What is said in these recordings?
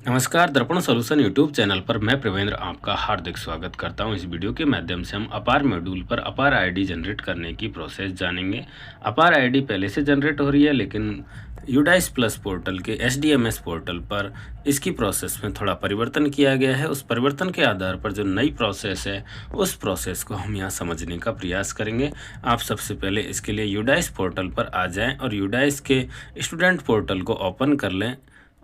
नमस्कार, दर्पण solution YouTube channel पर मैं प्रवेंद्र आपका हार्दिक स्वागत करता हूं। इस वीडियो के माध्यम से हम अपार मॉड्यूल पर अपार आईडी जनरेट करने की प्रोसेस जानेंगे। अपार आईडी पहले से जनरेट हो रही है, लेकिन यूडाइस प्लस पोर्टल के एसडीएमएस पोर्टल पर इसकी प्रोसेस में थोड़ा परिवर्तन किया गया है। उस परिवर्तन के आधार पर जो नई प्रोसेस है, उस प्रोसेस को हम यहाँ समझने का प्रयास करेंगे। आप सबसे पहले इसके लिए यूडाइस पोर्टल पर आ जाएँ और यूडाइस के स्टूडेंट पोर्टल को ओपन कर लें।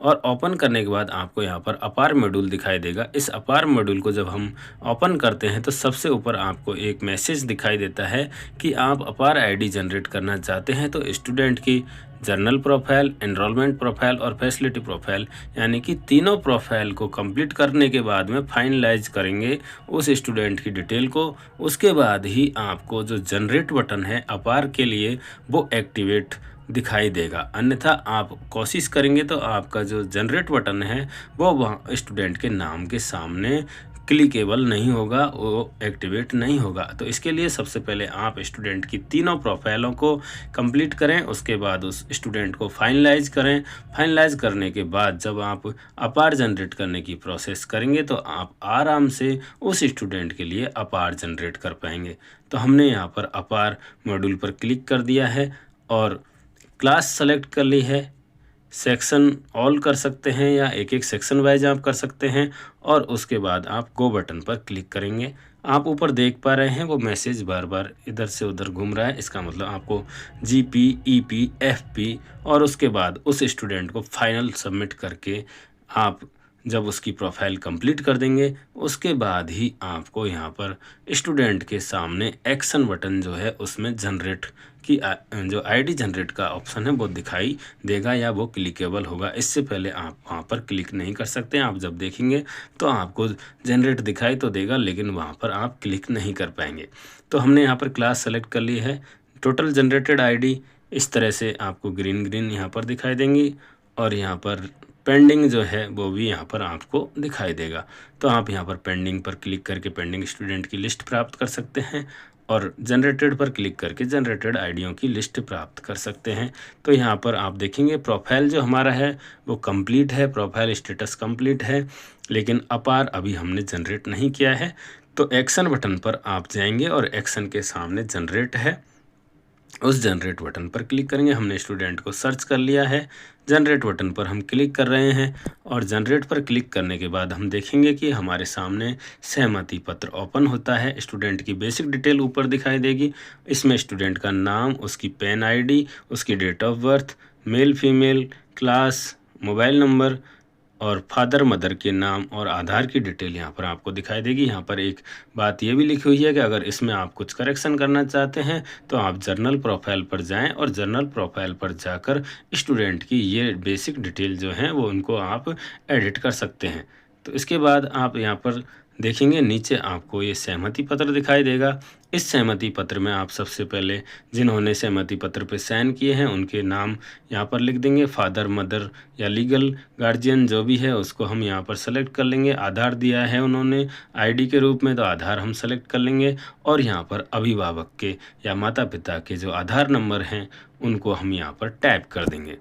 और ओपन करने के बाद आपको यहाँ पर अपार मॉड्यूल दिखाई देगा। इस अपार मॉड्यूल को जब हम ओपन करते हैं तो सबसे ऊपर आपको एक मैसेज दिखाई देता है कि आप अपार आईडी जनरेट करना चाहते हैं। तो स्टूडेंट की जर्नल प्रोफाइल, एनरोलमेंट प्रोफाइल और फैसिलिटी प्रोफाइल, यानी कि तीनों प्रोफाइल को कंप्लीट करने के बाद में फाइनलाइज करेंगे उस स्टूडेंट की डिटेल को। उसके बाद ही आपको जो जनरेट बटन है अपार के लिए वो एक्टिवेट दिखाई देगा। अन्यथा आप कोशिश करेंगे तो आपका जो जनरेट बटन है वो वहाँ स्टूडेंट के नाम के सामने क्लिकेबल नहीं होगा, वो एक्टिवेट नहीं होगा। तो इसके लिए सबसे पहले आप स्टूडेंट की तीनों प्रोफाइलों को कंप्लीट करें, उसके बाद उस स्टूडेंट को फाइनलाइज करें। फाइनलाइज करने के बाद जब आप अपार जनरेट करने की प्रोसेस करेंगे तो आप आराम से उस स्टूडेंट के लिए अपार जनरेट कर पाएंगे। तो हमने यहाँ पर अपार मॉड्यूल पर क्लिक कर दिया है और क्लास सेलेक्ट कर ली है। सेक्शन ऑल कर सकते हैं या एक एक सेक्शन वाइज आप कर सकते हैं और उसके बाद आप गो बटन पर क्लिक करेंगे। आप ऊपर देख पा रहे हैं वो मैसेज बार बार इधर से उधर घूम रहा है। इसका मतलब आपको जीपी, ईपी, एफपी और उसके बाद उस स्टूडेंट को फाइनल सबमिट करके आप जब उसकी प्रोफाइल कंप्लीट कर देंगे, उसके बाद ही आपको यहाँ पर स्टूडेंट के सामने एक्शन बटन जो है उसमें जनरेट की जो आईडी जनरेट का ऑप्शन है वो दिखाई देगा या वो क्लिकेबल होगा। इससे पहले आप वहाँ पर क्लिक नहीं कर सकते। आप जब देखेंगे तो आपको जनरेट दिखाई तो देगा, लेकिन वहाँ पर आप क्लिक नहीं कर पाएंगे। तो हमने यहाँ पर क्लास सेलेक्ट कर ली है। टोटल जनरेटेड आईडी इस तरह से आपको ग्रीन ग्रीन यहाँ पर दिखाई देंगी और यहाँ पर पेंडिंग जो है वो भी यहाँ पर आपको दिखाई देगा। तो आप यहाँ पर पेंडिंग पर क्लिक करके पेंडिंग स्टूडेंट की लिस्ट प्राप्त कर सकते हैं और जनरेटेड पर क्लिक करके जनरेटेड आईडियों की लिस्ट प्राप्त कर सकते हैं। तो यहाँ पर आप देखेंगे प्रोफाइल जो हमारा है वो कंप्लीट है, प्रोफाइल स्टेटस कंप्लीट है, लेकिन अपार अभी हमने जनरेट नहीं किया है। तो एक्शन बटन पर आप जाएंगे और एक्शन के सामने जनरेट है, उस जनरेट बटन पर क्लिक करेंगे। हमने स्टूडेंट को सर्च कर लिया है, जनरेट बटन पर हम क्लिक कर रहे हैं और जनरेट पर क्लिक करने के बाद हम देखेंगे कि हमारे सामने सहमति पत्र ओपन होता है। स्टूडेंट की बेसिक डिटेल ऊपर दिखाई देगी। इसमें स्टूडेंट का नाम, उसकी पेन आईडी, उसकी date of birth, male female, class, mobile number और फादर मदर के नाम और आधार की डिटेल यहाँ पर आपको दिखाई देगी। यहाँ पर एक बात ये भी लिखी हुई है कि अगर इसमें आप कुछ करेक्शन करना चाहते हैं तो आप जर्नल प्रोफाइल पर जाएं और जर्नल प्रोफाइल पर जाकर स्टूडेंट की ये बेसिक डिटेल जो हैं वो उनको आप एडिट कर सकते हैं। तो इसके बाद आप यहाँ पर देखेंगे नीचे आपको ये सहमति पत्र दिखाई देगा। इस सहमति पत्र में आप सबसे पहले जिन्होंने सहमति पत्र पे साइन किए हैं उनके नाम यहाँ पर लिख देंगे। फादर, मदर या लीगल गार्जियन जो भी है उसको हम यहाँ पर सेलेक्ट कर लेंगे। आधार दिया है उन्होंने आईडी के रूप में, तो आधार हम सेलेक्ट कर लेंगे और यहाँ पर अभिभावक के या माता पिता के जो आधार नंबर हैं उनको हम यहाँ पर टाइप कर देंगे।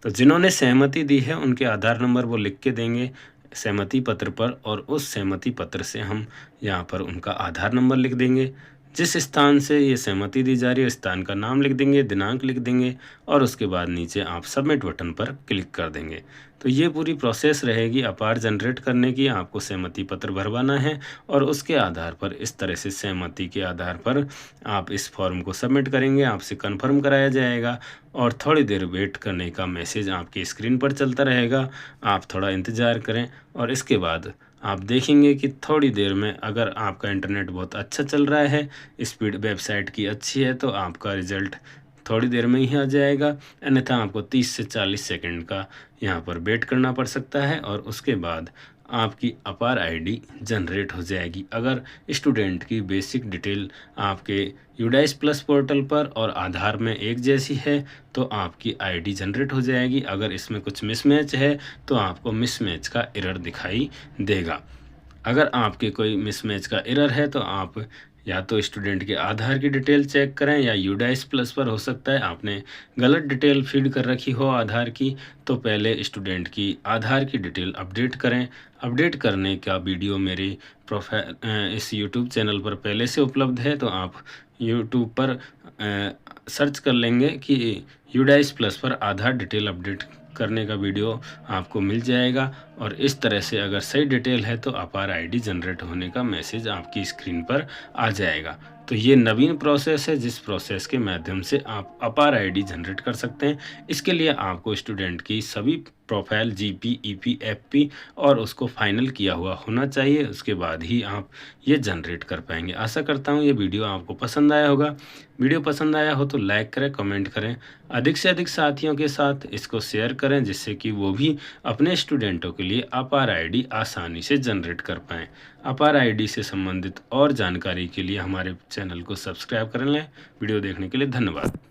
तो जिन्होंने सहमति दी है उनके आधार नंबर वो लिख के देंगे सहमति पत्र पर और उस सहमति पत्र से हम यहाँ पर उनका आधार नंबर लिख देंगे। जिस स्थान से ये सहमति दी जा रही है उस स्थान का नाम लिख देंगे, दिनांक लिख देंगे और उसके बाद नीचे आप सबमिट बटन पर क्लिक कर देंगे। तो ये पूरी प्रोसेस रहेगी अपार जनरेट करने की। आपको सहमति पत्र भरवाना है और उसके आधार पर इस तरह से सहमति के आधार पर आप इस फॉर्म को सबमिट करेंगे, आपसे कन्फर्म कराया जाएगा और थोड़ी देर वेट करने का मैसेज आपकी स्क्रीन पर चलता रहेगा। आप थोड़ा इंतज़ार करें और इसके बाद आप देखेंगे कि थोड़ी देर में अगर आपका इंटरनेट बहुत अच्छा चल रहा है, स्पीड वेबसाइट की अच्छी है, तो आपका रिज़ल्ट थोड़ी देर में ही आ जाएगा। अन्यथा आपको 30 से 40 सेकंड का यहाँ पर वेट करना पड़ सकता है और उसके बाद आपकी अपार आईडी जनरेट हो जाएगी। अगर स्टूडेंट की बेसिक डिटेल आपके यूडाइस प्लस पोर्टल पर और आधार में एक जैसी है तो आपकी आईडी जनरेट हो जाएगी। अगर इसमें कुछ मिसमैच है तो आपको मिसमैच का एरर दिखाई देगा। अगर आपके कोई मिसमैच का एरर है तो आप या तो स्टूडेंट के आधार की डिटेल चेक करें या यूडाइस प्लस पर हो सकता है आपने गलत डिटेल फीड कर रखी हो आधार की, तो पहले स्टूडेंट की आधार की डिटेल अपडेट करें। अपडेट करने का वीडियो मेरे इस यूट्यूब चैनल पर पहले से उपलब्ध है, तो आप यूट्यूब पर सर्च कर लेंगे कि यूडाइस प्लस पर आधार डिटेल अपडेट करने का वीडियो आपको मिल जाएगा। और इस तरह से अगर सही डिटेल है तो अपार आईडी जनरेट होने का मैसेज आपकी स्क्रीन पर आ जाएगा। तो ये नवीन प्रोसेस है जिस प्रोसेस के माध्यम से आप अपार आईडी जनरेट कर सकते हैं। इसके लिए आपको स्टूडेंट की सभी प्रोफाइल जीपी, ईपी, एफपी और उसको फाइनल किया हुआ होना चाहिए, उसके बाद ही आप ये जनरेट कर पाएंगे। आशा करता हूँ ये वीडियो आपको पसंद आया होगा। वीडियो पसंद आया हो तो लाइक करें, कमेंट करें, अधिक से अधिक साथियों के साथ इसको शेयर करें जिससे कि वो भी अपने स्टूडेंटों के लिए अपार आईडी आसानी से जनरेट कर पाएँ। अपार आईडी से संबंधित और जानकारी के लिए हमारे चैनल को सब्सक्राइब कर लें। वीडियो देखने के लिए धन्यवाद।